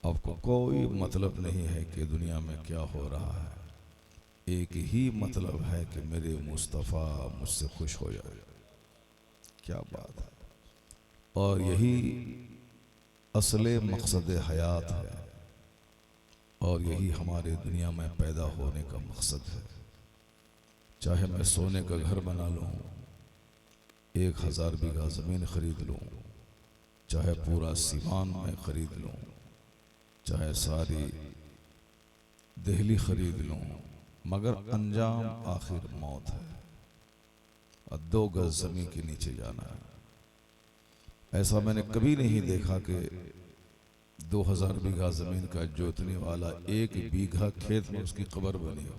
आपको कोई मतलब नहीं है कि दुनिया में क्या हो रहा है, एक ही मतलब है कि मेरे मुस्तफ़ा मुझसे खुश हो जाए। क्या बात है। और यही असले मकसद हयात है, और यही हमारे दुनिया में पैदा होने का मकसद है। चाहे मैं सोने का घर बना लूँ, 1000 बीघा ज़मीन खरीद लूँ, चाहे पूरा सीवान में खरीद लूँ, चाहे सारी दिल्ली खरीद लूँ, मगर अंजाम आखिर मौत है और 2 गज ज़मीन के नीचे जाना है। ऐसा मैंने कभी नहीं देखा कि 2000 बीघा ज़मीन का जोतने वाला 1 बीघा खेत में उसकी कब्र बनी हो।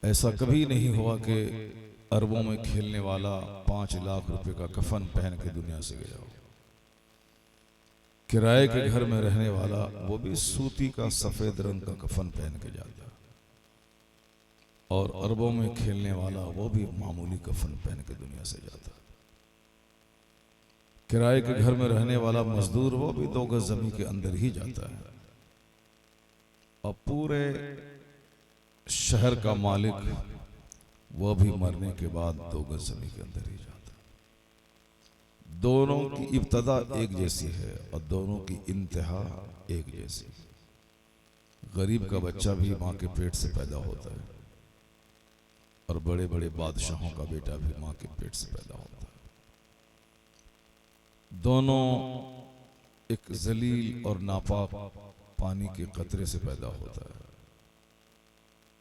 ऐसा कभी नहीं हुआ कि अरबों में खेलने वाला 5 लाख रुपए का कफन पहन के दुनिया से गया हो। किराए के घर में रहने वाला वो भी सूती का सफेद रंग का कफन पहन के जाता, और अरबों में खेलने वाला वो भी मामूली कफन पहन के दुनिया से जाता। किराए के घर में रहने वाला मजदूर वो भी 2 गज जमीन के अंदर ही जाता है, और पूरे शहर का मालिक वो भी मरने के बाद 2 गज जमीन के अंदर ही जाता। दोनों की इब्तदा एक जैसी है और दोनों की इंतहा एक जैसी। गरीब का बच्चा भी माँ के पेट से पैदा होता है, और बड़े बड़े बादशाहों का बेटा भी माँ के पेट से पैदा होता है। दोनों एक जलील और नापाक पानी के कतरे से पैदा होता है,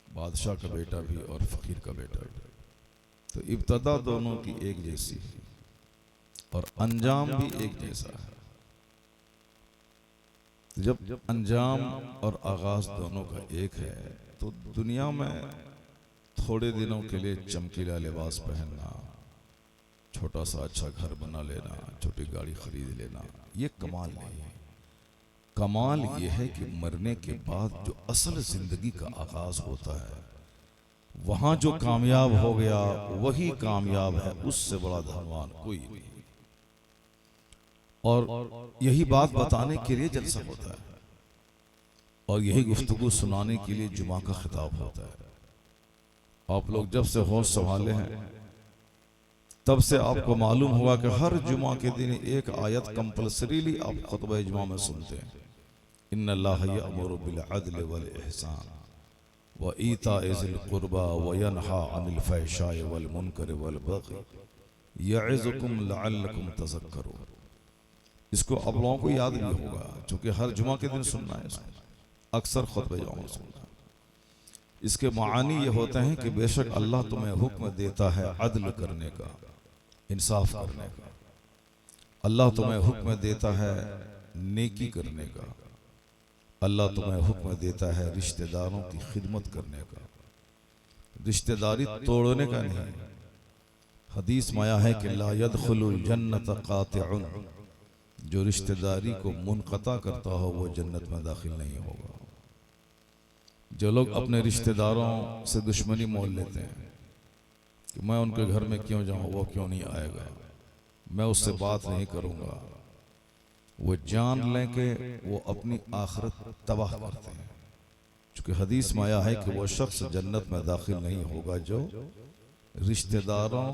बादशाह का बेटा भी और फकीर का बेटा भी। तो इब्तदा दोनों की एक जैसी है और अंजाम भी एक जैसा है। जब अंजाम और आगाज दोनों का एक है तो दुनिया में थोड़े दिनों के लिए चमकीला लिबास पहनना, छोटा सा अच्छा घर बना लेना, छोटी गाड़ी खरीद लेना, ये कमाल नहीं है। कमाल ये है कि मरने के बाद जो असल जिंदगी का आगाज होता है, वहां जो कामयाब हो गया वही कामयाब है, उससे बड़ा धनवान कोई नहीं। और यही बात बताने के लिए जलसा होता है, और यही गुफ्तगू सुनाने के लिए जुमा का खिताब होता है। आप लोग जब से होश संभाले हैं तब से आपको मालूम हुआ कि हर जुमा के दिन एक आयत कंपल्सरीली आप खुतबा जुमा में सुनते हैं। इन्नल्लाह यअमुरु बिल अदल वल इहसान व ईताइ ज़िल कुर्बा व यनहा अनिल फहशाइ वल मुनकर वल बग़ी यइज़ुकुम लअल्लकुम तज़क्करून। इसको आप लोगों को याद भी होगा, क्योंकि हर जुमा के दिन सुनना है इसको, अक्सर खुतबा जुमा में सुनना है। इसके मानी ये होते हैं कि बेशक अल्लाह तुम्हें हुक्म देता है अदल करने का, इंसाफ करने का। अल्लाह तुम्हें हुक्म देता है नेकी करने का। अल्लाह तुम्हें हुक्म देता है रिश्तेदारों की खिदमत करने का, रिश्तेदारी तोड़ने का नहीं। हदीस में आया है कि ला यदखुलुल जन्नत कातिउन, जो रिश्तेदारी को मुनक़ता करता हो वो जन्नत में दाखिल नहीं होगा। जो लोग अपने रिश्तेदारों से दुश्मनी मोल लेते हैं कि मैं उनके घर में क्यों जाऊं, वो क्यों नहीं आएगा, मैं उससे बात नहीं करूंगा, वो जान लें कि वो अपनी आखिरत तबाह करते हैं। क्योंकि हदीस में आया है कि वो शख्स जन्नत में दाखिल नहीं होगा जो रिश्तेदारों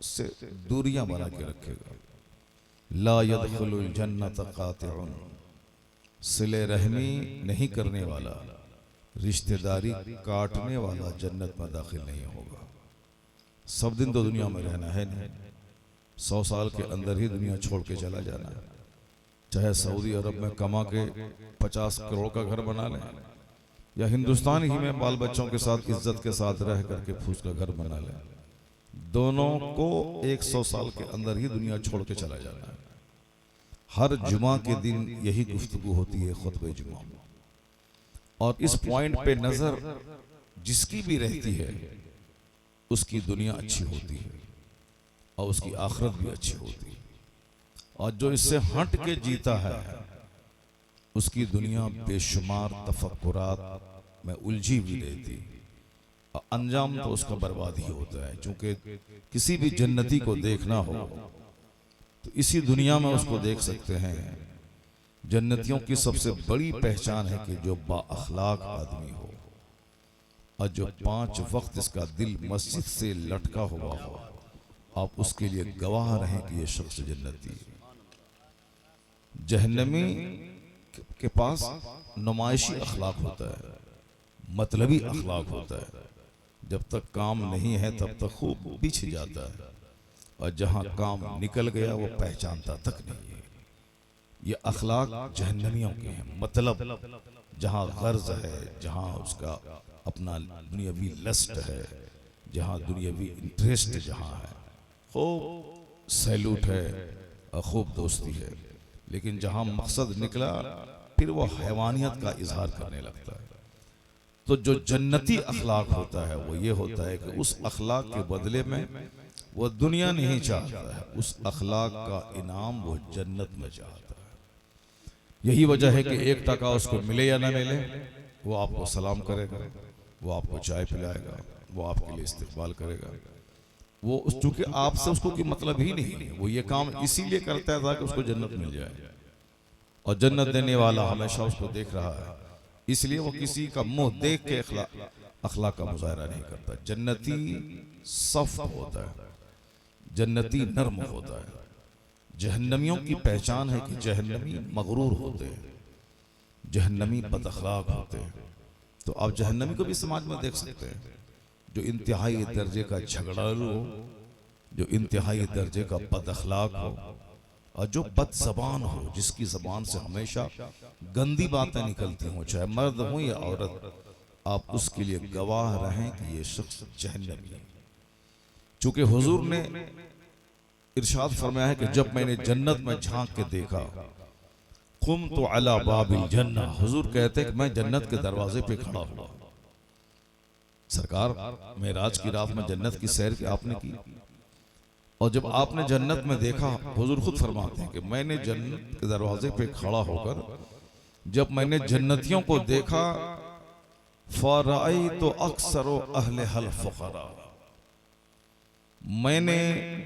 से दूरियां बना के रखेगा। ला यदखुलुल जन्नत कातिउन, सिले रहमी नहीं करने वाला, रिश्तेदारी काटने वाला जन्नत में दाखिल नहीं होगा। सब दिन तो दुनिया में रहना है नहीं, 100 साल के अंदर ही दुनिया छोड़ के चला जाना है। चाहे सऊदी अरब में कमा के 50 करोड़ का घर बना लें, या हिंदुस्तान ही में बाल बच्चों के साथ इज्जत के साथ रह करके फूस का घर बना लें, दोनों को 100 साल के अंदर ही दुनिया छोड़ के चला जाना है। हर जुमा के दिन यही गुफ्तगू होती है खुतबे जुमा में, और इस पॉइंट पे नजर जिसकी भी रहती है उसकी दुनिया अच्छी होती है और उसकी आखिरत भी अच्छी होती है, और जो इससे हट के जीता है उसकी दुनिया बेशुमार तफक्कुरात में उलझी हुई रहती है, और अंजाम तो उसका बर्बाद ही होता है। क्योंकि किसी भी जन्नती को देखना हो तो इसी दुनिया में उसको देख सकते हैं जन्नतियों की सबसे बड़ी पहचान है कि जो बाअखलाक आदमी हो और जो 5 वक्त इसका दिल मस्जिद से लटका हुआ हो, आप उसके लिए गवाह रहें कि ये शख्स जन्नती है। जहन्नमी के पास नुमाइशी अखलाक होता है, मतलबी अखलाक होता है। जब तक काम नहीं है तब तक खूब पीछे जाता है, और जहां काम निकल गया वो पहचानता तक नहीं है। ये अखलाक जहन्नमियों के हैं। मतलब जहां गर्ज है, जहां उसका अपना दुनियावी लस्ट है, जहां दुनियावी इंटरेस्ट जहां है, खूब सैल्यूट है और खूब दोस्ती है। लेकिन जहां मकसद निकला फिर वो हैवानियत का इजहार करने लगता है। तो जो जन्नती अखलाक होता है वो ये होता है कि उस अखलाक के बदले में वो दुनिया नहीं चाहता है, उस अखलाक का इनाम वो जन्नत में चाहता है। यही वजह है कि 1 टका उसको मिले या ना मिले, वो आपको सलाम करेगा, वो आपको चाय पिलाएगा, वो आपके लिए इस्तेमाल करेगा। वो चूंकि आपसे उसको कोई मतलब ही नहीं है, वो ये काम इसीलिए करता है ताकि उसको जन्नत मिल जाए, और जन्नत देने वाला हमेशा उसको देख रहा है, इसलिए वो किसी का मुंह देख के अखलाक का मुजाहरा नहीं करता। जन्नती सफ्त होता है, जन्नती नर्म होता है। जहन्नमियों की पहचान है कि जहन्नमी मगरूर होते हैं, जहन्नमी बदअखलाक होते हैं। तो आप जहन्नमी को भी समाज में देख सकते हैं, जो इंतहाई दर्जे का झगड़ालू हो, जो इंतहाई दर्जे का बदअखलाक हो, और जो बदज़बान हो, जिसकी ज़बान से हमेशा गंदी बातें निकलती हों, चाहे मर्द हो या औरत, आप उसके लिए गवाह रहें कि ये शख्स जहन्नमी है। चूंकि हुजूर ने इरशाद फरमाया है कि जब मैंने जन्नत में झांक के देखा, कुम तो अला बाबिल जन्ना, हुजूर कहते हैं कि मैं जन्नत के दरवाजे पे खड़ा हुआ। सरकार मेराज की रात में जन्नत की सैर की आपने की, और जब आपने जन्नत में देखा, हुजूर खुद फरमाते हैं कि मैंने जन्नत के दरवाजे पे खड़ा होकर जब मैंने जन्नतियों को देखा, फराई तो अक्सर अहले हल फुकरा, मैंने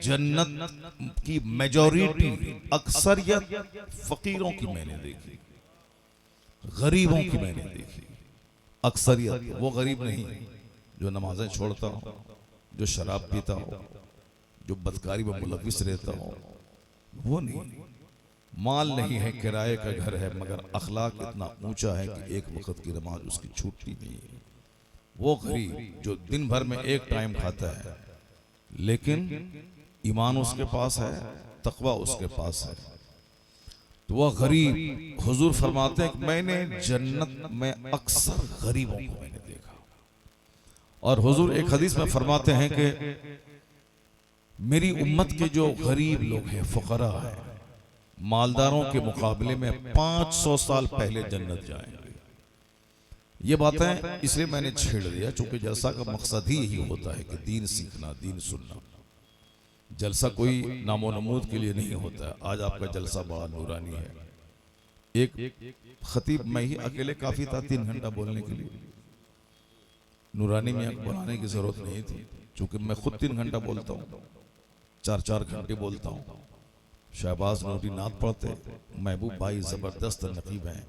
जन्नत की मेजॉरिटी, अक्सरियत फकीरों की मैंने देखी, गरीबों की मैंने देखी। अक्सरियत वो गरीब नहीं जो नमाजें छोड़ता हो, जो शराब पीता हो, जो बदकारी में मुलविस रहता हो, वो नहीं। माल नहीं है, किराए का घर है, मगर अखलाक इतना ऊंचा है कि एक वक्त की नमाज उसकी छूटती नहीं है। वो गरीब जो दिन भर में 1 टाइम खाता है, लेकिन ईमान उसके पास है, तकवा उसके पास है, तो वह गरीब, हुजूर फरमाते हैं कि मैंने जन्नत में अक्सर गरीबों को मैंने देखा। और हुजूर एक हदीस में फरमाते हैं कि मेरी उम्मत के जो गरीब लोग हैं, फुकरा हैं, मालदारों के मुकाबले में 500 साल पहले जन्नत जाएंगे। ये बातें इसलिए मैंने छेड़ दिया चूंकि जलसा का मकसद ही यही होता है कि दीन सीखना, दीन सुनना। जलसा कोई नामो नमूद के लिए नहीं होता है। आज आपका जलसा बड़ा नूरानी है। एक खतीब मैं ही अकेले काफी था 3 घंटा बोलने के लिए। नूरानी में बनाने की जरूरत नहीं थी, चूंकि मैं खुद 3 घंटा बोलता हूँ, 4-4 घंटे बोलता हूँ। शहबाज नूरी नात पढ़ते, महबूब भाई जबरदस्त नकीब हैं।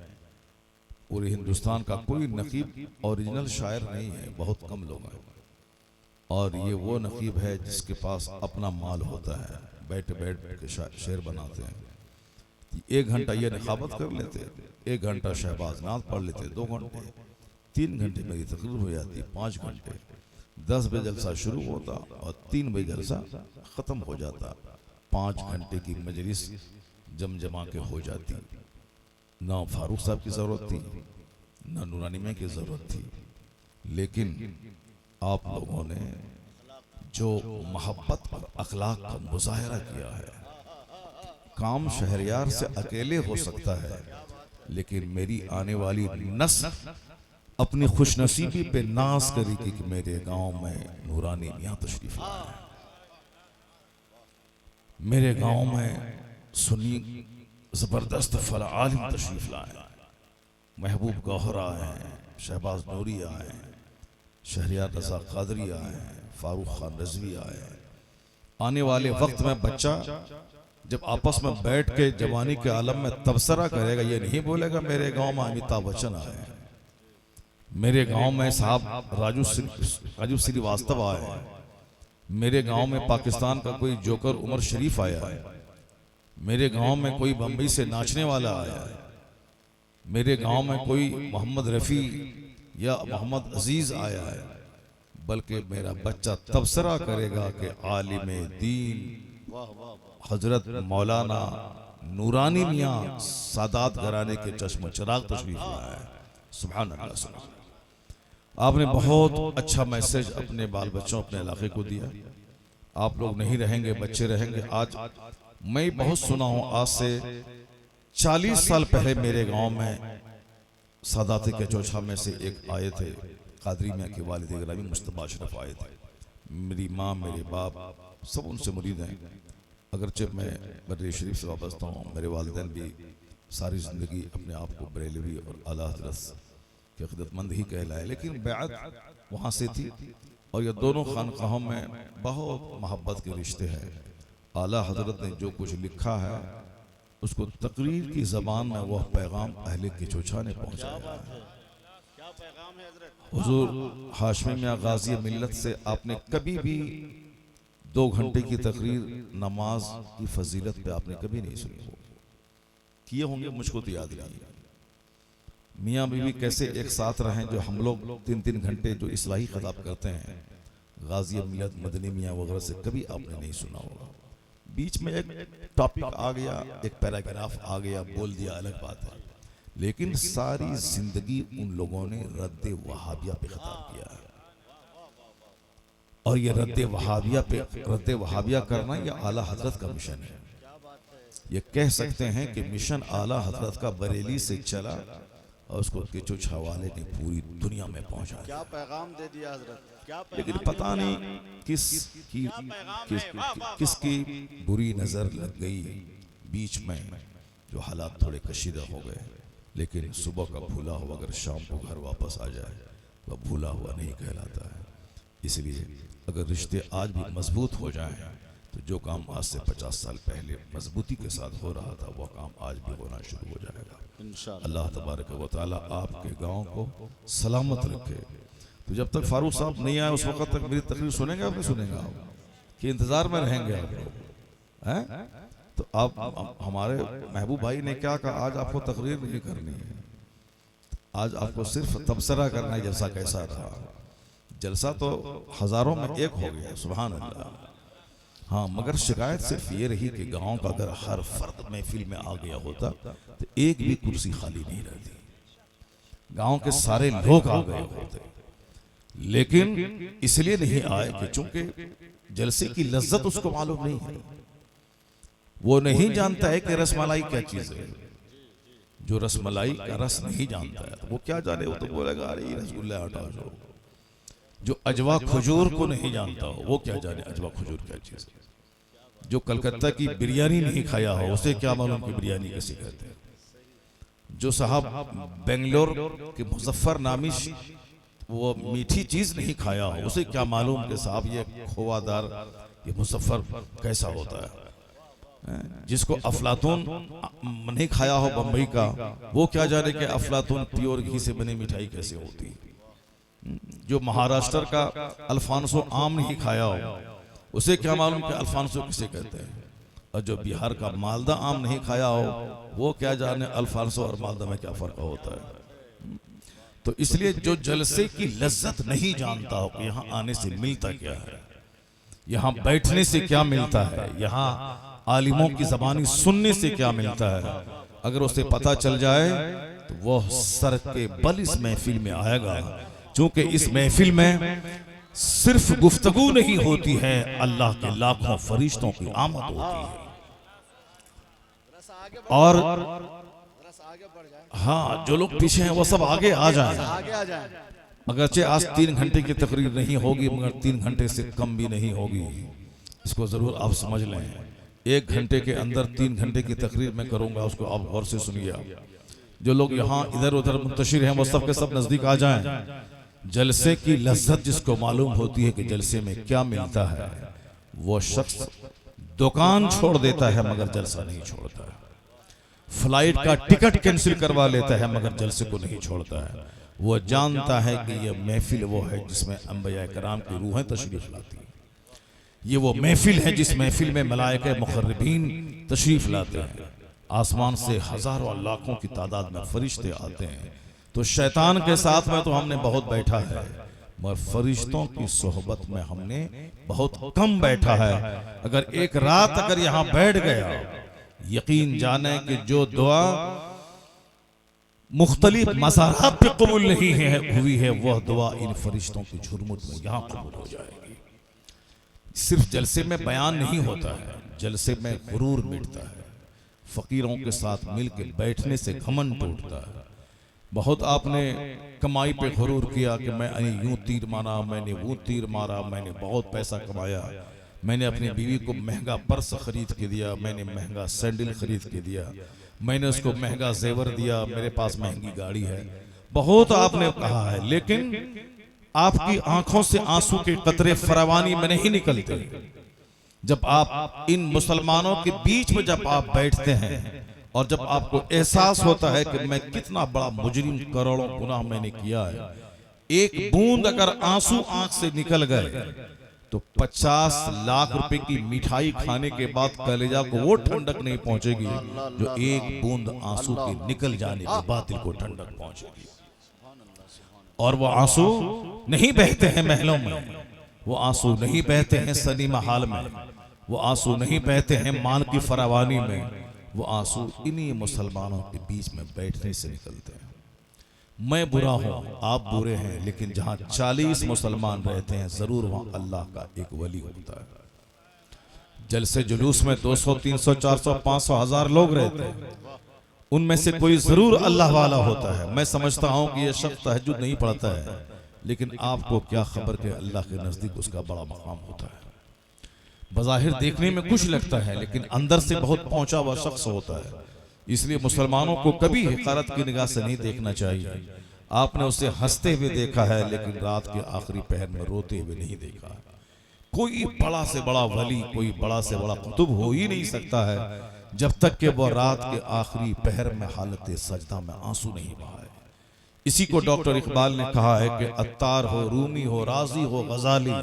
पूरे हिंदुस्तान का कोई नकीब ओरिजिनल शायर नहीं है, बहुत कम लोग हैं। और ये वो नकीब है जिसके पास अपना माल होता है, बैठ बैठ के शेर बनाते हैं। 1 घंटा ये निखाबत कर लेते, 1 घंटा शहबाज नात पढ़ लेते, 2 घंटे, 3 घंटे मेरी तकरीर हो जाती, 5 घंटे। 10 बजे जलसा शुरू होता और 3 बजे जलसा खत्म हो जाता। 5 घंटे की मजलिस जमजमा के हो जाती। ना फारूक साहब की जरूरत थी, ना नूरानी में की जरूरत थी, लेकिन आप लोगों ने जो मोहब्बत और अखलाक का मुजाहरा किया है। काम शहरियार से अकेले हो सकता है, लेकिन मेरी आने वाली नस्ल अपनी खुशनसीबी पे नाज करेगी कि मेरे गांव में नूरानी मियां तशरीफ लाए, मेरे गांव में सुन्नी जबरदस्त फला आलिम तशरीफ लाए, महबूब गौहरा है, शहबाज नूरी आए, शहरियार रजा कादरी आए, फारूक खान रजवी आए। आने वाले वक्त में बच्चा जब आपस में बैठ के जवानी के आलम में तबसरा करेगा, ये नहीं बोलेगा मेरे गांव में अमिताभ बच्चन आए हैं, मेरे गांव में साहब राजू श्रीवास्तव आए हैं, मेरे गांव में पाकिस्तान का कोई जोकर उमर शरीफ आया है, मेरे गांव में कोई बम्बई से नाचने वाला आया है, मेरे गांव में कोई मोहम्मद रफ़ी या मोहम्मद अजीज आया है, बल्कि मेरा बच्चा तबसरा करेगा कि आलिम दीन हजरत मौलाना नूरानी मियाँ सादात घराने के चश्म चिराग तशरीफ लाया है। सुभान अल्लाह, सुभान। आपने बहुत अच्छा मैसेज अपने बाल बच्चों, अपने इलाके को दिया। आप लोग नहीं रहेंगे, बच्चे रहेंगे। आज मैं बहुत सुना हूँ, आज से 40 साल पहले मेरे गांव में सादात के चौछा में से एक आए थे, कादरी मियाँ के वालिद गिरामी मुस्तफा अशरफ आए थे। मेरी माँ, मेरे बाप सब उनसे मुरीद हैं। अगरचे मैं बरेली शरीफ से वाबस्ता हूँ, मेरे वालिदैन भी सारी ज़िंदगी अपने आप को बरेलवी और आला हज़रत के खिदमतमंद ही कहलाए, लेकिन बैअत वहाँ से थी और ये दोनों खानकाहों में बहुत मोहब्बत के रिश्ते हैं। आला हज़रत ने जो कुछ लिखा है उसको तकरीर की ज़बान में वह पैगाम अहले के चौछा ने पहुँचाया है। हुजूर हाशमी मियाँ गाज़ी मिल्लत से आपने कभी भी 2 घंटे की तकरीर नमाज की फजीलत पे आपने कभी नहीं सुनी हो। किए होंगे, मुझको तो याद नहीं। मियाँ बीवी कैसे एक साथ रहें, जो हम लोग 3-3 घंटे जो इस्लाही खिताब करते हैं, गाज़ी मिल्लत मदनी मियाँ वगैरह से कभी आपने नहीं सुना होगा। बीच में एक टॉपिक आ गया, एक पैराग्राफ आ गया, बोल दिया, अलग बात है, लेकिन सारी जिंदगी उन लोगों ने रद्द वहाबिया पे खिताब किया है। और ये रद्द वहाबिया करना ये आला हजरत का मिशन है। ये कह सकते हैं कि मिशन आला हजरत का बरेली से चला और उसको केचुच हवाले ने पूरी दुनिया में पहुंचा। क्या पैगाम दे दिया हजरत, क्या पैगाम, लेकिन पता नहीं किसकी बुरी नजर लग गई बीच में, जो हालात थोड़े कशीदा हो गए। लेकिन सुबह का भूला हुआ अगर शाम को घर वापस आ जाए वह भूला हुआ नहीं कहलाता है। इसलिए अगर रिश्ते आज भी मजबूत हो जाएं तो जो काम आज से 50 साल पहले मजबूती के साथ हो रहा था वह काम आज भी होना शुरू हो जाएगा इंशाअल्लाह। अल्लाह तबारक व तआला आपके गांव को सलामत रखे। तो जब तक फारूक साहब नहीं आए उस वक्त तक मेरी तकरीर सुनेंगे आप, नहीं सुनेंगे आप, कि इंतजार में रहेंगे आप लोग हैं? तो आप हमारे महबूब भाई ने क्या कहा, आज आपको तकरीर नहीं करनी है, आज आपको सिर्फ तबसरा करना है जलसा कैसा था। जलसा तो हजारों में एक हो गया, सुभान अल्लाह। हाँ, मगर शिकायत सिर्फ ये रही कि गांव का अगर हर फर्द महफिल में आ गया होता तो एक भी कुर्सी खाली नहीं रहती, गांव के सारे लोग आ गए होते। लेकिन इसलिए नहीं आए कि चूंकि जलसे की लज्जत उसको मालूम नहीं है, वो नहीं जानता है कि रसमलाई क्या चीज है। जो रसमलाई का रस नहीं जानता है तो वो क्या जाने, वो तो बोलेगा अरे ये रसगुल्ला हटा दो। जो अजवा खजूर को नहीं जानता हो वो क्या जाने अजवा खजूर क्या चीज है। जो कलकत्ता की बिरयानी नहीं खाया हो उसे क्या मालूम कि बिरयानी कैसी कहते हैं। जो साहब बेंगलोर के मुजफ्फर नामी वो मीठी चीज नहीं खाया हो उसे क्या मालूम कि साहब ये खोवादार ये मुजफ्फर कैसा होता है। जिसको अफलातून नहीं खाया हो बम्बई का वो क्या जाने कि अफलातून प्योर घी से बनी मिठाई कैसे होती है। जो महाराष्ट्र का अल्फांसो आम नहीं खाया हो उसे क्या मालूम कि अल्फांसो किसे कहते हैं। और जो बिहार का मालदा आम नहीं खाया हो वो क्या जाने अल्फांसो और मालदा में क्या फर्क होता है। तो इसलिए जो जलसे की लज्जत नहीं जानता हो कि यहाँ आने से मिलता क्या है, यहाँ बैठने से क्या मिलता है, यहाँ आलिमों की ज़बानी सुनने से क्या मिलता है, अगर उसे पता चल जाए तो वह सर के बल इस महफिल में आएगा। चूंकि इस महफिल में सिर्फ गुफ्तगू नहीं होती है, अल्लाह के लाखों फरिश्तों की आमद होती है। और हाँ, जो लोग पीछे हैं वो सब आगे आ जाएं। अगरचे आज 3 घंटे की तकरीर नहीं होगी मगर 3 घंटे से कम भी नहीं होगी, इसको जरूर आप समझ लें। 1 घंटे के अंदर 3 घंटे की तकरीर मैं करूंगा, उसको आप गौर से सुनिए। जो लोग यहाँ इधर उधर मुंतशिर हैं वो सब के सब नजदीक आ जाएं। जलसे की लज्जत जिसको मालूम होती है कि जलसे में क्या मिलता है, वो शख्स दुकान छोड़ देता है मगर जलसा नहीं छोड़ता है, फ्लाइट का टिकट कैंसिल करवा लेता है मगर जलसे को नहीं छोड़ता है। वो जानता है कि ये महफिल वो है जिसमें अंबिया कराम की रूहें तशरीफ लाती है, ये वो महफिल है जिस महफिल में मलाइका मुक़र्रबीन तशरीफ लाते हैं। आसमान से हजारों लाखों की तादाद में फरिश्ते आते हैं। तो शैतान के साथ में तो हमने बहुत बैठा है, मगर फरिश्तों की सोहबत में हमने बहुत कम बैठा है। अगर एक रात अगर यहाँ बैठ गया, यकीन जाने कि जो दुआ मुख्तलिफ मज़ारात पे कबूल नहीं हुई है, वह दुआ इन फरिश्तों की झुरमुट में यहाँ कबूल हो जाएगी। सिर्फ जलसे में बयान नहीं होता है, जलसे में गुरूर मिटता है। फकीरों के साथ मिलकर बैठने से घमंड टूटता है। बहुत आपने कमाई पे गुरूर किया कि मैं यूं तीर मारा, मैंने वो तीर मारा, मैंने बहुत पैसा कमाया, मैंने अपनी बीवी को महंगा पर्स खरीद के दिया, मैंने महंगा सैंडल खरीद के दिया, मैंने उसको महंगा जेवर दिया, मेरे पास महंगी गाड़ी है। बहुत आपने कहा है, लेकिन आपकी आंखों से आंसू के कतरे फरावानी में नहीं निकलते। जब आप इन मुसलमानों के बीच में जब आप बैठते हैं और जब आपको एहसास होता है कि मैं कितना बड़ा मुजरिम, करोड़ों गुनाह मैंने किया है, एक बूंद अगर आंसू आंख से निकल गए तो 50 लाख रुपए की मिठाई खाने के बाद कलेजा को वो ठंडक नहीं पहुंचेगी जो एक बूंद आंसू के निकल जाने के बाद दिल को ठंडक पहुंचेगी। और वो आंसू नहीं बहते हैं महलों में, वो आंसू नहीं बहते हैं सनीमा हाल में, वो आंसू नहीं बहते हैं माल की फरावानी में, वो आंसू इन्हीं मुसलमानों के बीच में बैठने से निकलते हैं। मैं बुरा हूं, आप बुरे हैं, लेकिन जहां 40 मुसलमान रहते हैं जरूर वहां अल्लाह का एक वली होता है। जलसे जुलूस में 200, 300, 400, 500, 1000 लोग रहते हैं, उनमें से कोई जरूर अल्लाह वाला होता है। मैं समझता हूं कि यह शख्स तहज्जुद नहीं पढ़ता है, लेकिन आपको क्या खबर कि अल्लाह के नजदीक उसका बड़ा मकाम होता है। बज़ाहिर देखने में कुछ लगता है, लेकिन अंदर से बहुत पहुंचा हुआ शख्स होता है। इसलिए मुसलमानों को कभी हिकारत की निगाह से नहीं देखना चाहिए। आपने उसे हंसते हुए देखा है, लेकिन रात के आखिरी पहर में रोते हुए नहीं देखा। कोई बड़ा से बड़ा वली, कोई बड़ा से बड़ा कुतुब हो ही नहीं सकता है जब तक कि वह रात के आखिरी पहर में हालत सजदा में आंसू नहीं बहाए। इसी को डॉक्टर इकबाल ने कहा है कि अत्तार हो, रूमी हो, राजी हो, गजाली,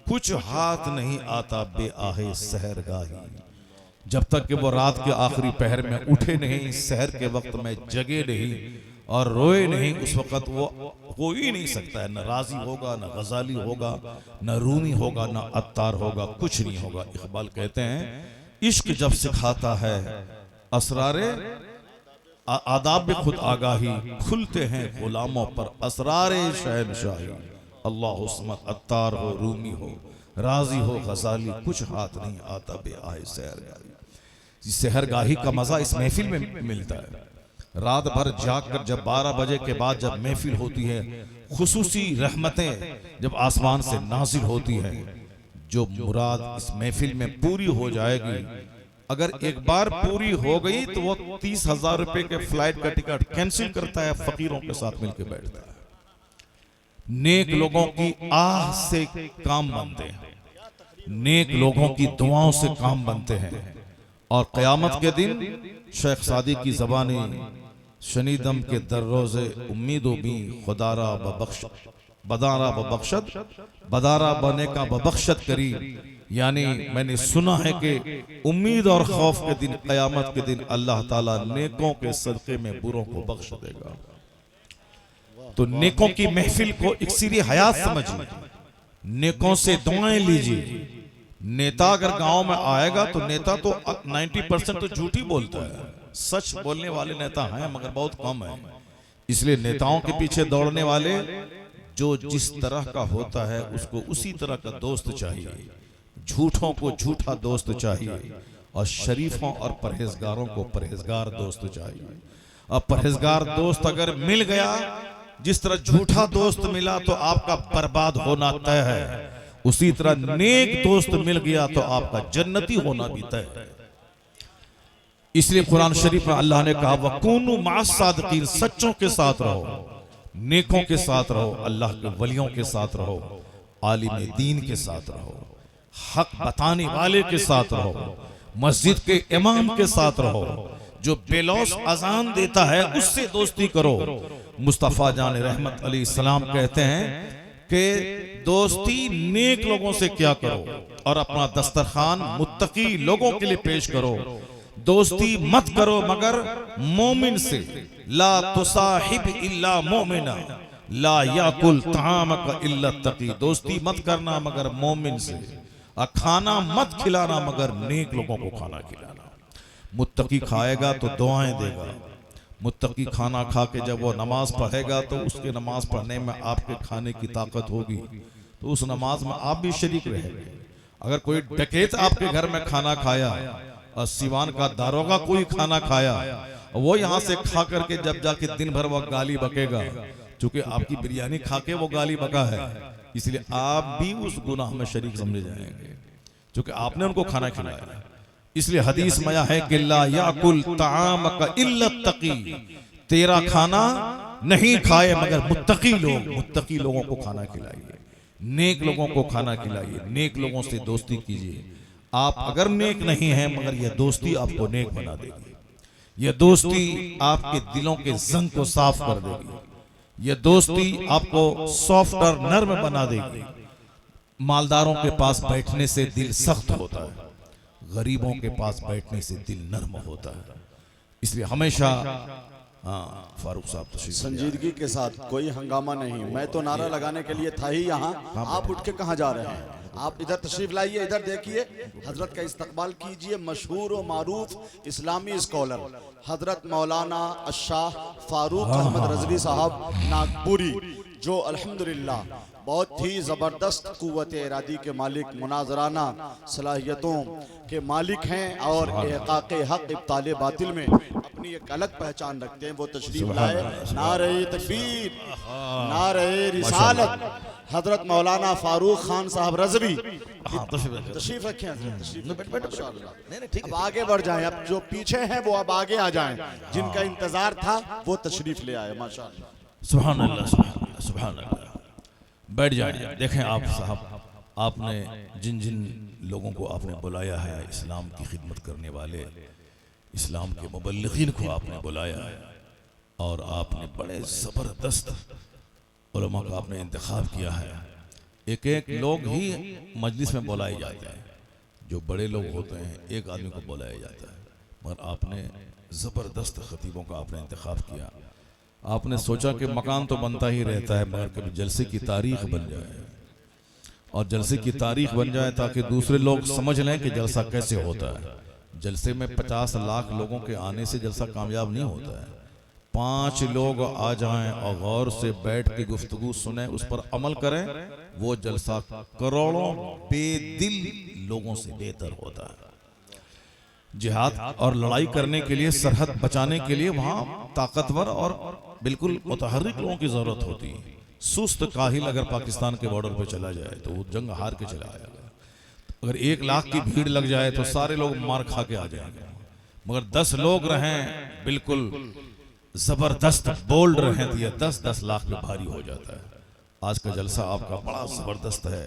कुछ हाथ नहीं आता बे आहे सहरगाही। जब तक कि वो रात के आखिरी पहर में उठे नहीं, सहर के वक्त में जगे नहीं और रोए नहीं, उस वक्त वो हो ही नहीं सकता है। न राजी होगा, न गजाली होगा, न रूमी होगा, न अत्तार होगा, कुछ नहीं होगा। इकबाल कहते हैं इश्क जब सिखाता है असरारे आदाब खुद आगाही, खुलते हैं गुलामों पर असरारे शहनशाही। अल्लाह उस्मत अत्तार हो, रूमी हो, राजी हो, गजाली, कुछ हाथ नहीं आता बे आए सहरगाही। सहरगाही का मजा इस महफिल में मिलता है। रात भर जाग कर जब 12 बजे के बाद जब महफिल होती है, खुसूसी रहमतें जब आसमान से नाजिल होती है, जो मुराद इस महफिल में पूरी हो जाएगी, अगर एक बार पूरी हो गई तो वो 30,000 रुपए के फ्लाइट का टिकट कैंसिल करता है, फकीरों के साथ मिलकर बैठता है। नेक लोगों की आह से काम बनते हैं, नेक लोगों की दुआओं से काम बनते हैं। और क़यामत के दिन शेख सादी की ज़बानी शनीदम के दर्रोज़े उम्मीदों भी खुदारा बबख्श बदारा बबख्शत, बदारा बने का बबख्शत करी। यानी मैंने सुना है कि उम्मीद और खौफ के दिन, क़यामत के दिन अल्लाह ताला नेकों के सदक़े में बुरों को बख्श देगा। तो नेकों की महफिल को इक्सीर हयात समझिए, नेकों से दुआएं लीजिए। नेता अगर गांव में आएगा तो नेता तो 90% तो झूठ ही बोलता है, सच बोलने वाले नेता हैं मगर बहुत कम है। इसलिए नेताओं के पीछे दौड़ने वाले जो जिस तरह का होता है उसको उसी तरह का दोस्त चाहिए, झूठों को झूठा दोस्त चाहिए और शरीफों और परहेजगारों को परहेजगार दोस्त चाहिए। अब परहेजगार दोस्त अगर मिल गया, जिस तरह झूठा दोस्त मिला तो आपका बर्बाद होना तय है, उसी तरह नेक दोस्त मिल गया तो आपका जन्नती होना भी तय है। इसलिए कुरान शरीफ में अल्लाह ने कहा वकूनु मास सादिकीन, सच्चों के साथ रहो, नेकों के साथ रहो, अल्लाह के वलियों के साथ रहो, आलिम दीन के साथ रहो। हक बताने वाले के साथ रहो, मस्जिद के इमाम के साथ रहो, जो बेलौस अजान देता है उससे दोस्ती करो। मुस्तफ़ा जान रहमत अलैहिस्सलाम कहते हैं कि दोस्ती नेक लोगों से क्या करो और अपना दस्तरखान मुत्तकी लोगों के लिए पेश करो। दोस्ती मत करो मगर मोमिन से, ला तुसाहिब इल्ला मोमिना ला याकुल तामक इल्ला तकी। दोस्ती मत करना मगर मोमिन से, और खाना मत खिलाना मगर नेक लोगों को खाना खिलाना। मुत्तकी खाएगा तो दुआएं देगा, मुत्तकी खाना खा के जब वो नमाज पढ़ेगा तो उसके नमाज पढ़ने में आपके खाने की ताकत होगी, तो उस नमाज में आप भी शरीक रहेंगे। अगर कोई डकैत आपके घर में खाना खाया और सिवान का दारोगा कोई खाना खाया, वो यहाँ से खा करके जब जाके दिन भर वो गाली बकेगा, चूंकि आपकी बिरयानी खा के वो गाली बका है, इसलिए आप भी उस गुनाह में शरीक समझे जाएंगे, क्योंकि आपने उनको खाना खिलाया। इसलिए हदीस में है कि ला याकुल तामक इल्ला तकी, तेरा खाना नहीं खाए मगर मुत्तकी लोग, मुत्तकी लोगों को खाना खिलाइए, नेक लोगों को खाना खिलाइए, नेक लोगों से दोस्ती कीजिए। आप अगर नेक नहीं हैं मगर यह दोस्ती आपको नेक बना देगी, यह दोस्ती आपके दिलों के जंग को साफ कर देगी, यह दोस्ती आपको सॉफ्ट और नर्म बना देगी। मालदारों के पास बैठने से दिल सख्त होता है, गरीबों के पास बैठने से दिल नर्म होता है। इसलिए हमेशा फारूक साहब तो संजीदगी के साथ, कोई हंगामा नहीं। मैं तो नारा लगाने के लिए था ही यहाँ, आप उठ के कहाँ जा रहे हैं? आप इधर तशरीफ लाइए, इधर देखिए, हजरत का इस्तकबाल कीजिए। मशहूर और मारूफ इस्लामी स्कॉलर हजरत मौलाना अशाह फारूक अहमद रजवी साहब नागपुरी, जो अल्हम्दुलिल्लाह बहुत ही ज़बरदस्त क़ुव्वत इरादी के मालिक, मुनाजराना सलाहियतों के मालिक हैं और इहक़ाक़े हक़ इब्ताले बातिल में अपनी एक अलग पहचान रखते हैं। वो तशरीफ लाए। नारे तकबीर, नारे रिसालत। हजरत मौलाना फारूक खान साहब रज़वी तशरीफ रखें। अब आगे बढ़ जाएं, अब जो पीछे हैं वो अब आगे आ जाएं, जिनका इंतजार था वो तशरीफ ले आए। माशाअल्लाह, सुभान अल्लाह, सुभान अल्लाह, सुभान अल्लाह। बैठ जाए। देखें आप साहब, आपने जिन जिन लोगों को आपने बुलाया है, इस्लाम की खिदमत करने वाले, इस्लाम के मुबल्लिगीन को आपने बुलाया है, और आपने बड़े ज़बरदस्त उलमा का आपने इंतखाब किया है। एक एक लोग ही मजलिस में बुलाए जाते हैं, जो बड़े लोग होते हैं एक आदमी को बुलाया जाता है, मगर आपने ज़बरदस्त खतीबों का आपने इंतखाब किया। आपने सोचा कि मकान तो बनता ही रहता है, मगर कभी जलसे की तारीख बन जाए, और जलसे की तारीख बन जाए ताकि दूसरे लोग समझ लें कि जलसा कैसे होता है। जलसे में 50 लाख लोगों के आने से जलसा कामयाब नहीं होता है। 5 लोग आ जाएं और गौर से बैठ के गुफ्तगू सुने, उस पर अमल करें, वो जलसा करोड़ों बेदिल लोगों से बेहतर होता है। जिहाद और लड़ाई करने के लिए, सरहद बचाने के लिए वहाँ ताकतवर और बिल्कुल मुतहर्रिक लोगों की जरूरत होती है। सुस्त काहिल अगर पाकिस्तान के बॉर्डर पर चला जाए तो वो जंग हार के चला आएगा। अगर 1 लाख की भीड़ लग जाए तो सारे लोग मार खा के आ जाएंगे, मगर 10 लोग रहें बिल्कुल जबरदस्त बोल्ड रहें तो यह 10-10 लाख पे भारी हो जाता है। आज का जलसा आपका बड़ा जबरदस्त है,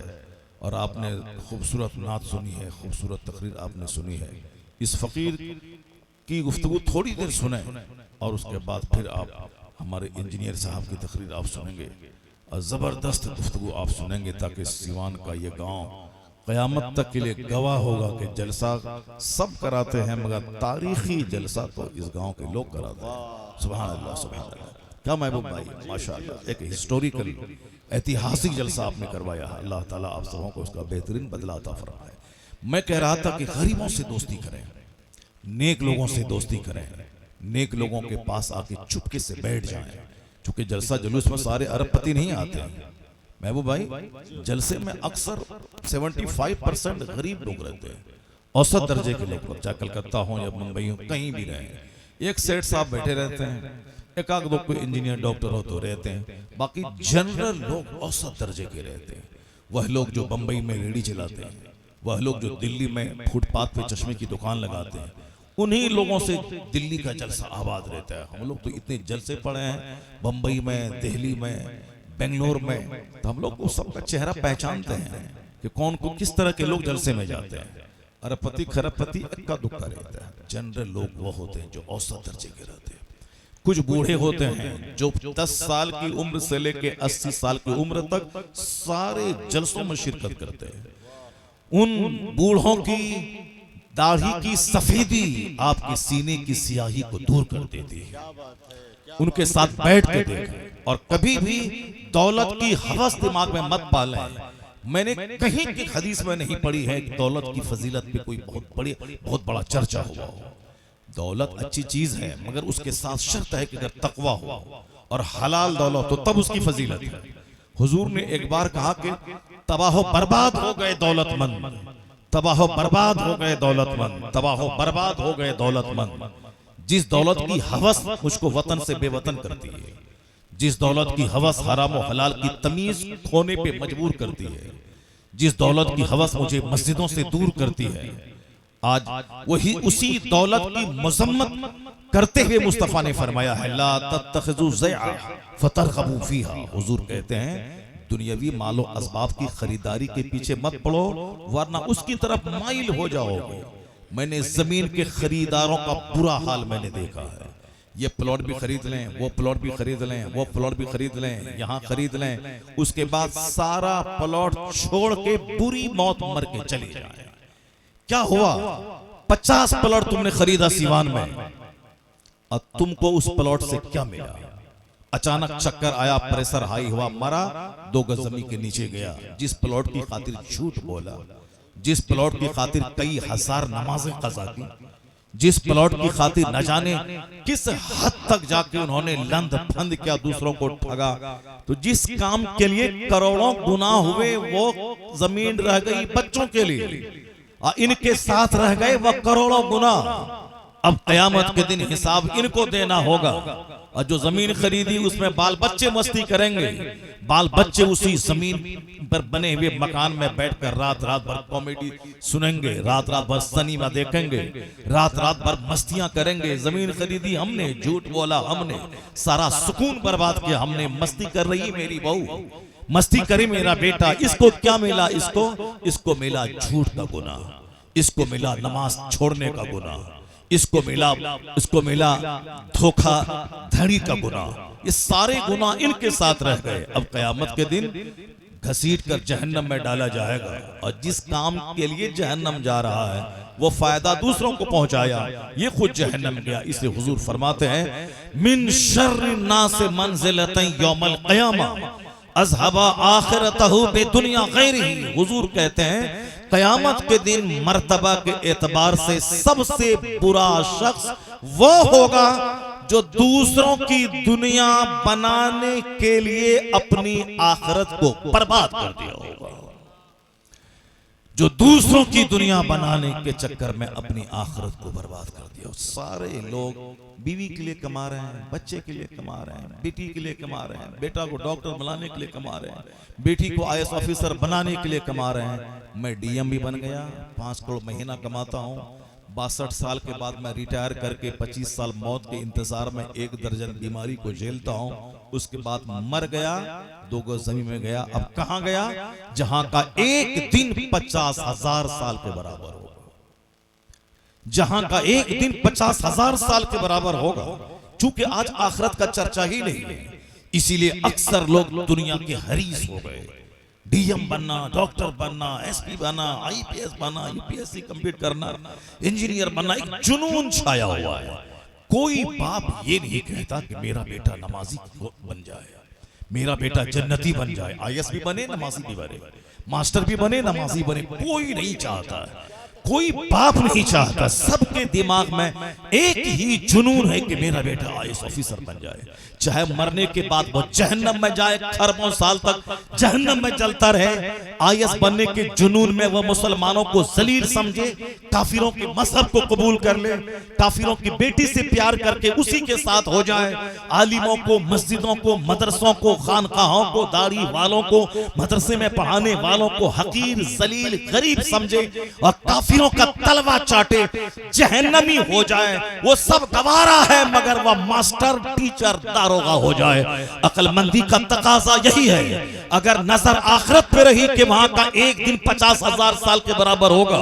और आपने खूबसूरत नात सुनी है, खूबसूरत तकरीर आपने सुनी है। इस फकीर की गुफ्तगू थोड़ी देर सुने और उसके बाद फिर आप हमारे इंजीनियर साहब की तकरीर आप सुनेंगे, और ज़बरदस्त गुफ्तगू आप सुनेंगे, ताकि सिवान का ये गांव क़यामत तक के लिए गवाह होगा कि जलसा सब कराते हैं मगर तारीखी जलसा तो इस गांव के लोग कराते हैं। सुभान अल्लाह, सुभान अल्लाह। क्या महबूब भाई, माशाअल्लाह, एक हिस्टोरिकल ऐतिहासिक जलसा आपने करवाया है। अल्लाह ताला आप सबों को उसका बेहतरीन बदला अता फरमाए। मैं कह रहा था कि गरीबों से दोस्ती करें, नेक लोगों से दोस्ती करें, नेक लोगों के पास आके चुपके से बैठ जाएं, क्योंकि जलसा जुलूस में सारे अरबपति नहीं आते हैं महबूब भाई। जलसे में अक्सर 75% गरीब लोग रहते हैं, औसत दर्जे के लोग, चाहे कलकत्ता हो या मुंबई हो, कहीं भी रहे। एक सेठ साहब बैठे रहते हैं, एक आध लोग कोई इंजीनियर डॉक्टर हो तो रहते हैं, बाकी जनरल लोग औसत दर्जे के रहते हैं। वह लोग जो बंबई में रेडी चलाते हैं, वह लोग जो दिल्ली में फुटपाथ पे चश्मे की दुकान लगाते हैं, उन्हीं लोगों से दिल्ली का जलसा आबाद रहता है। हम लोग तो इतने जलसे पड़े हैं बंबई में, दिल्ली में, बेंगलोर में, तो हम लोग को सबका चेहरा पहचानते हैं। कि कौन को किस तरह के लोग जलसे में जाते हैं। अरबपति खरबपति इक्का दुक्का रहता है। जनरल लोग वो होते हैं जो औसत दर्जे के रहते हैं। कुछ बूढ़े होते हैं जो 10 साल की उम्र से लेके 80 साल की उम्र तक सारे जलसों में शिरकत करते हैं। उन बूढ़ों की दाढ़ी की सफेदी आपके सीने की स्याही को दूर कर देती है। उनके साथ बैठ के देखें और कभी भी दौलत की हवस दिमाग में मत पालें। मैंने कहीं की हदीस में नहीं पढ़ी है कि दौलत की फजीलत पे कोई बहुत बड़ा चर्चा हुआ हो। दौलत अच्छी चीज है मगर उसके साथ शर्त है कि अगर तकवा हो और हलाल दौलत हो तब उसकी फजीलत है। हुजूर ने एक बार कहा कि तबाह बर्बाद हो गए दौलतमंद, तबाह बर्बाद हो गए दौलतमंद, तबाह बर्बाद हो गए दौलतमंद। जिस दौलत की हवस मुझको वतन से बेवतन करती है, जिस दौलत की हवस हराम और हलाल की तमीज खोने पे मजबूर करती है, जिस दौलत की हवस मुझे मस्जिदों से दूर करती है, आज वही उसी दौलत की मजम्मत करते हुए मुस्तफा ने फरमाया है ला तत्तखिजू ज़ैआ फतरगबू फीहा। हुजूर कहते हैं दुनियावी मालो असबाब की खरीदारी के पीछे मत पड़ो वरना उसकी तरफ माइल हो जाओगे। मैंने जमीन के खरीदारों का बुरा हाल मैंने देखा है। ये प्लॉट भी खरीद लें, वो प्लॉट भी खरीद लें, वो प्लॉट भी खरीद लें, यहाँ खरीद लें, उसके बाद सारा प्लॉट छोड़ के बुरी मौत मर के चले जाए। क्या हुआ? 50 प्लॉट तुमने खरीदा सीवान में और तुमको उस प्लॉट से क्या मिला? अचानक चक्कर आया, प्रेशर हाई हुआ, मरा, 2 गज जमीन के नीचे गया। जिस प्लॉट की खातिर झूठ बोला, जिस प्लॉट की खातिर कई हजार नमाजें कज़ा की, जिस प्लॉट की खातिर न जाने किस हद तक जाके उन्होंने लंद फंद किया, दूसरों को ठगा, तो जिस काम के लिए करोड़ों गुनाह हुए वो जमीन रह गई बच्चों के लिए और इनके साथ रह गए वह करोड़ों गुनाह। अब कयामत के दिन हिसाब इनको देना होगा। और जो जमीन खरीदी उसमें बाल बच्चे मस्ती करेंगे, बाल बच्चे उसी जमीन पर बने हुए मकान में बैठकर रात रात भर कॉमेडी सुनेंगे, रात रात भर सिनेमा देखेंगे, रात रात भर मस्तियां करेंगे। जमीन खरीदी हमने, झूठ बोला हमने, सारा सुकून बर्बाद किया हमने। मस्ती कर रही मेरी बहू, मस्ती करे मेरा बेटा, इसको क्या मिला? इसको मिला झूठ का गुनाह, इसको मिला नमाज छोड़ने का गुनाह, इसको मिला धोखा धड़ी का गुनाह। ये सारे गुनाह इनके साथ रह गए। अब कयामत के दिन घसीट कर जहन्नम में डाला जाएगा और जिस काम के लिए जहन्नम जा रहा है वो फायदा दूसरों को पहुंचाया, ये खुद जहन्नम गया। इसलिए हुजूर फरमाते हैं मिन शर्रि नास मंजिलतन यौमल क़यामा अज़हबा आखिरतहु बिदुनिया गैरिही। हुजूर कहते हैं कयामत के दिन मर्तबा के एतबार से सबसे बुरा शख्स वो होगा जो दूसरों की दुनिया बनाने के लिए अपनी आखिरत को बर्बाद कर दिया होगा। जो दूसरों की दुनिया बनाने के चक्कर में अपनी आखिरत को बर्बाद कर दिया। सारे लोग बीवी के लिए कमा रहे हैं, बच्चे के लिए कमा रहे हैं, बेटी के लिए कमा रहे हैं, बेटा को डॉक्टर बनाने के लिए कमा रहे हैं, बेटी को IAS ऑफिसर बनाने के लिए कमा रहे हैं। मैं DM भी बन गया, 5 करोड़ महीना कमाता हूँ। 62 साल के बाद मैं रिटायर करके 25 साल मौत के इंतजार में 1 दर्जन बीमारी को झेलता हूँ। उसके बाद मर गया, 2 गज जमीन में गया। अब कहाँ गया? जहां का एक दिन 50,000 साल के बराबर होगा, जहां का एक दिन 50,000 साल के बराबर होगा। चूंकि आज आखिरत का चर्चा ही नहीं है, इसीलिए अक्सर लोग दुनिया के हरीस हो गए। DM बनना, डॉक्टर बनना, SP बनना, IPS बनना, UPSC कंप्लीट करना, इंजीनियर बनना, एक जुनून छाया हुआ है। कोई बाप ये नहीं कहता कि मेरा बेटा नमाजी बन जाए, मेरा बेटा जन्नती बन जाए, IAS भी बने, नमाजी भी बने, मास्टर भी बने, नमाजी बने। कोई नहीं चाहता, कोई बाप नहीं चाहता। सबके दिमाग में एक ही जुनून है कि मेरा बेटा IAS ऑफिसर बन जाए, चाहे मरने के बाद वो जहन्नम में जाए, खरबों साल तक जहन्नम में जलता रहे। IAS बनने के जुनून में वो मुसलमानों को जलील समझे, काफिरों के मजहब को कबूल कर ले, काफिरों की बेटी से प्यार करके उसी के साथ हो जाए, आलिमों को, मस्जिदों को, मदरसों को, खानकाहों को, दाढ़ी वालों को, मदरसे में पढ़ाने वालों को हकीर, जलील, गरीब समझे और काफिर काफिरों का तलवा चाटे, जहन्नमी हो जाए, वो सब गवारा है मगर वह मास्टर टीचर दारोगा हो जाए। अक्लमंदी का तकाजा यही है। अगर नजर आखिरत पे रही कि वहां का एक दिन 50,000 साल के बराबर होगा,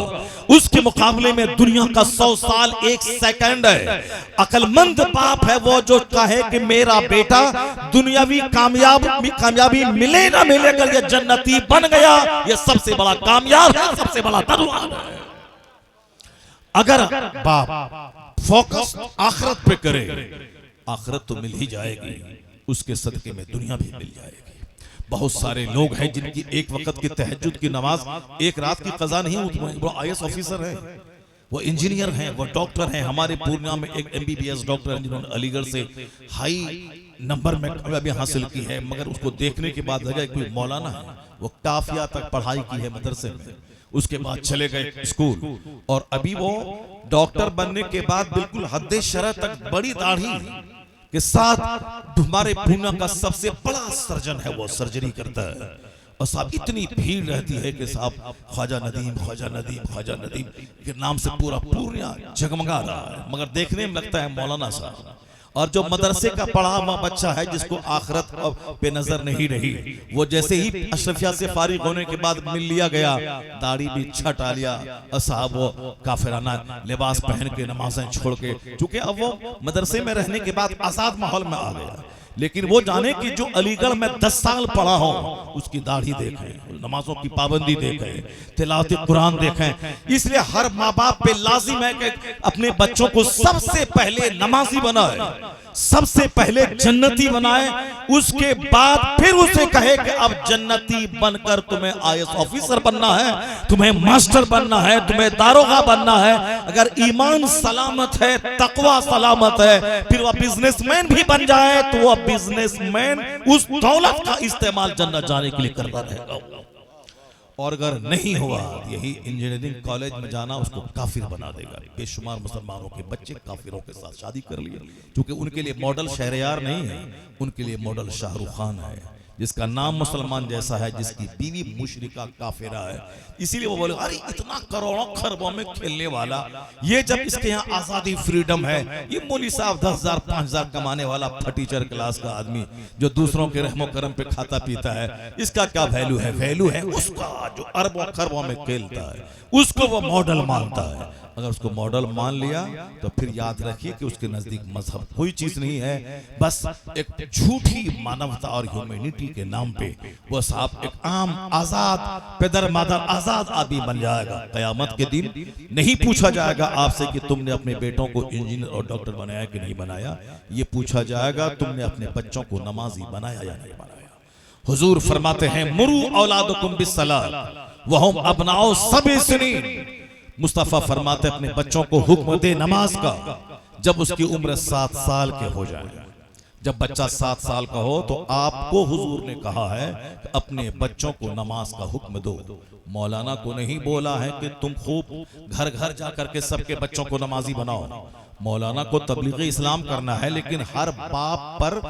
उसके मुकाबले में दुनिया का 100 साल 1 सेकंड है। अक्लमंद बाप है वो जो कहे कि मेरा बेटा दुनियावी कामयाबी मिले ना मिले, अगर ये जन्नती बन गया, ये सबसे बड़ा कामयाब है, सबसे बड़ा धनवान है। अगर बाप फोकस आखिरत पे करे, आखिरत तो मिल ही जाएगी, उसके सदके में दुनिया भी मिल जाएगी। बहुत सारे लोग हैं जिनकी एक वक्त की तहज्जुद की नमाज एक रात की कज़ा नहीं होती। वो IAS ऑफिसर है, वो इंजीनियर हैं, वो डॉक्टर हैं। हमारे पूर्णिया में एक MBBS डॉक्टर हैं जिन्होंने अलीगढ़ से हाई नंबर में कामयाबी हासिल की है, मगर उसको देखने के बाद लगा कोई मौलाना है, वो काफिया तक पढ़ाई की है मदरसे में, उसके बाद चले गए स्कूल, और अभी वो डॉक्टर बनने के बाद बिल्कुल हद्दे शरह तक बड़ी दाढ़ी के साथ हमारे पूर्णिया का सबसे बड़ा सर्जन है, वो सर्जरी करता है। और साहब इतनी भीड़ रहती है कि साहब ख्वाजा नदीम ख्वाजा नदीम ख्वाजा नदीम के नाम से पूरा पूर्णिया जगमगा रहा है, मगर देखने में लगता है मौलाना साहब। और जो मदरसे का पढ़ा हुआ बच्चा है जिसको आखिरत पे नजर नहीं रही, वो जैसे ही अशरफिया से फारिग होने के बाद मिल लिया गया, दाढ़ी भी छटा लिया, और साहब वो काफिराना लिबास पहन के नमाजें छोड़ के, चूंकि अब वो मदरसे में रहने के बाद आजाद माहौल में आ गया। लेकिन वो जाने कि जो अलीगढ़ में 10 साल पढ़ा हो, उसकी दाढ़ी देखें, नमाजों की पाबंदी देखें, तिलावत कुरान देखें। इसलिए हर माँ बाप पे लाजिम है कि अपने बच्चों को सबसे पहले नमाजी बनाए, सबसे पहले जन्नती बनाए, उसके बाद फिर उसे कहे कि अब जन्नती बनकर तुम्हें IAS ऑफिसर बनना है, तुम्हें मास्टर बनना है, तुम्हें दारोगा बनना है। अगर ईमान सलामत है, तकवा सलामत है, फिर वह बिजनेसमैन भी बन जाए तो वह बिजनेसमैन उस दौलत का इस्तेमाल जन्नत जाने के लिए करता रहेगा। और अगर नहीं हुआ, यही इंजीनियरिंग कॉलेज में जाना उसको काफिर बना देगा। बेशुमार मुसलमानों के बच्चे काफिरों के साथ शादी कर लिए, क्योंकि उनके लिए मॉडल शहरयार नहीं है, उनके लिए मॉडल शाहरुख खान है, जिसका नाम मुसलमान जैसा है, जिसकी बीवी मुशरिका काफिरा है। इसीलिए वो बोले अरे इतना करोड़ों खरबों में खेलने वाला, ये जब इसके यहाँ आजादी फ्रीडम है, ये मौली साहब 10,000 5,000 कमाने वाला फटीचर क्लास का आदमी जो दूसरों के रहमो करम पे खाता पीता है, इसका क्या वैल्यू है? वैल्यू है उसका जो अरबों खरबों में खेलता है, उसको वो मॉडल मानता है। अगर उसको मॉडल मान लिया तो फिर याद रखिए कि उसके नजदीक मजहब कोई चीज नहीं है, बस एक झूठी मानवता और ह्यूमैनिटी के नाम पे वो साहब एक आम आजाद पेदर मादर आजाद आदमी बन जाएगा। कयामत के दिन नहीं पूछा जाएगा आपसे कि तुमने अपने बेटों को इंजीनियर और डॉक्टर बनाया कि नहीं बनाया, ये पूछा जाएगा तुमने अपने बच्चों को नमाजी बनाया या नहीं बनाया। हुजूर फरमाते हैं मुरू औलादकुम बिस्सलात वहुम अबनाओ सब'i सिनीन। मुस्तफा फरमाते अपने बच्चों को हुक्म दे नमाज का जब उसकी उम्र 7 साल के हो जाए। जब बच्चा 7 साल का हो तो आपको हुजूर ने कहा है कि अपने बच्चों को नमाज का हुक्म दो। मौलाना को नहीं बोला है कि तुम खूब घर घर जाकर के सबके बच्चों को नमाजी बनाओ। मौलाना को तबलीग इस्लाम करना है, लेकिन हर बाप पर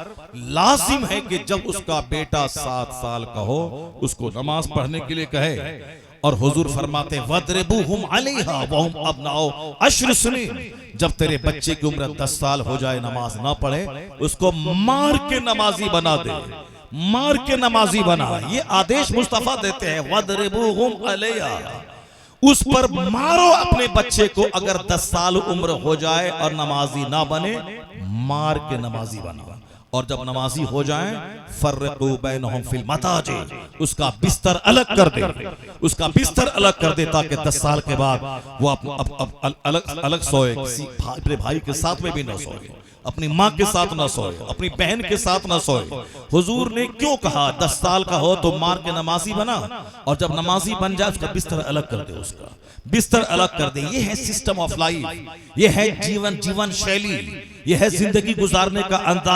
लाजिम है कि जब उसका बेटा 7 साल का हो उसको नमाज पढ़ने के लिए कहे। और हुजूर फरमाते वद्रिबूहुम अलैहा वहुम अबनाओ अश्र सिनीन। जब तेरे बच्चे की उम्र 10 साल हो जाए नमाज ना पढ़े, उसको मार के नमाजी बना दे, मार के नमाजी बना। ये आदेश मुस्तफा देते हैं वद्रिबूहुम अलैहा, उस पर मारो अपने बच्चे को। अगर 10 साल उम्र हो जाए और नमाजी ना बने, मार के नमाजी बना। और जब नमाजी हो जाए फर्रकू बैनहुम फिल मताजी, उसका बिस्तर अलग कर दे, उसका बिस्तर अलग कर दे ताकि 10 साल के बाद वो अलग सोए, किसी अपने भाई के साथ में भी न सोए, अपनी माँ के साथ न सोए, अपनी बहन के साथ न सोए। हुजूर ने क्यों कहा 10 साल का हो तो मार के नमाजी बना, और जब नमाजी बन जाए उसका बिस्तर अलग कर दे, उसका बिस्तर अलग कर दे। ये है सिस्टम ऑफ लाइफ, ये है जीवन शैली, ये है जिंदगी गुजारने का अंदाज।